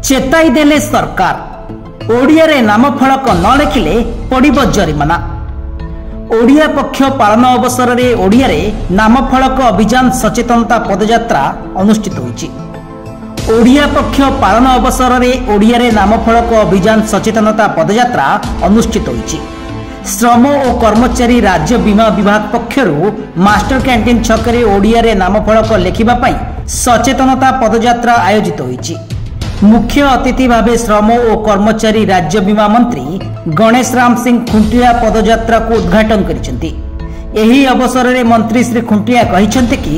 चेताई देले सरकार ओडिया रे नामफलक न लेखिले पड़िबो जरिमाना। ओडिया पक्ष पालन अवसर रे ओडिया रे नामफलक अभियान सचेतनता पदयात्रा अनुष्ठित होईछि। ओडिया पक्ष पालन अवसर रे ओडिया रे नामफलक अभियान सचेतनता पदयात्रा अनुष्ठित होईछि। श्रम और कर्मचारी राज्य बीमा विभाग पक्षरु मास्टर कैंटीन छकरे ओडिया रे नामफलक लेखिबा पई सचेतनता पदयात्रा आयोजित होईछि। मुख्य अतिथि भावे श्रम और कर्मचारी राज्य बीमा मंत्री गणेश राम सिंह खुंटिया पदयात्रा को उद्घाटन करिसेंती। एही अवसर रे मंत्री श्री खुंटिया कहिसेंती कि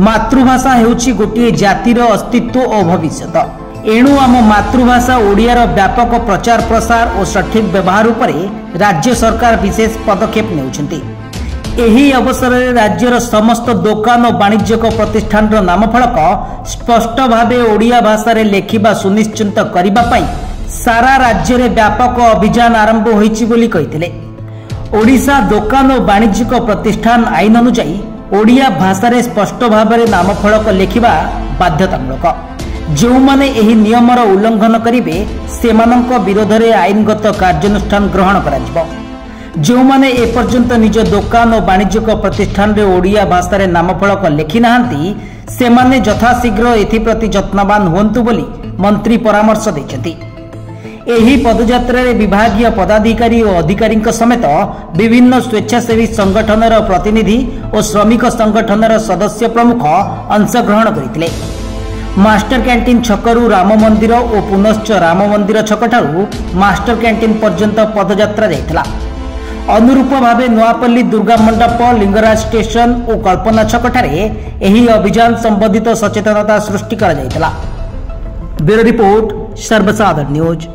मातृभाषा हेउछि गोटिए जातिर अस्तित्व और भविष्यत। एणु आम मातृभाषा ओडियार व्यापक प्रचार प्रसार और सठिक व्यवहार उपरे राज्य सरकार विशेष पदक्षेप नेउछंती। एही अवसर रे राज्यर समस्त दुकान और वाणिज्यिक प्रतिष्ठान नामफलक स्पष्ट भावे ओडिया भाषा रे लेखिबा सुनिश्चित करिबा पई सारा राज्य रे व्यापक अभियान आरंभ होईछि बोली कहिथिले। ओडिशा दुकान और वाणिज्यिक प्रतिष्ठान आईन अनुसार ओडिया भाषा रे स्पष्ट भावे नामफलक लेखिबा बाध्यतामूलक। जो माने एही नियमर उल्लंघन करिवे सेमानंक विरोध रे आईनगत कार्यानुष्ठान ग्रहण कराजिबो। जो माने ए पर्यंत निज दुकान और वाणिज्यिक प्रतिष्ठान रे ओडिया भाषा रे नामफलक लेखि नाहंती सेमाने यथाशीघ्र एथिप्रति यत्नवान हुअन्तु बोली मंत्री परामर्श दैछंती। एही पदयात्रा रे विभागीय पदाधिकारी और अधिकारी समेत विभिन्न स्वेच्छासेवी संगठनर प्रतिनिधि और श्रमिक संगठनर सदस्य प्रमुख अंशग्रहण करथिले। मास्टर कैंटीन छकरू राम मंदिर और पुनश्च राम मंदिर छकठारू मास्टर कैंटीन पर्यंत पदयात्रा जाइथिला। अनुरूप भावे नुआपल्ली दुर्गा मंडप लिंगराज स्टेशन और कल्पना छकठारे एही अभियान संबंधित सचेतनता सृष्टि करा जाइथिला। ब्यूरो रिपोर्ट सर्वसाधारण न्यूज।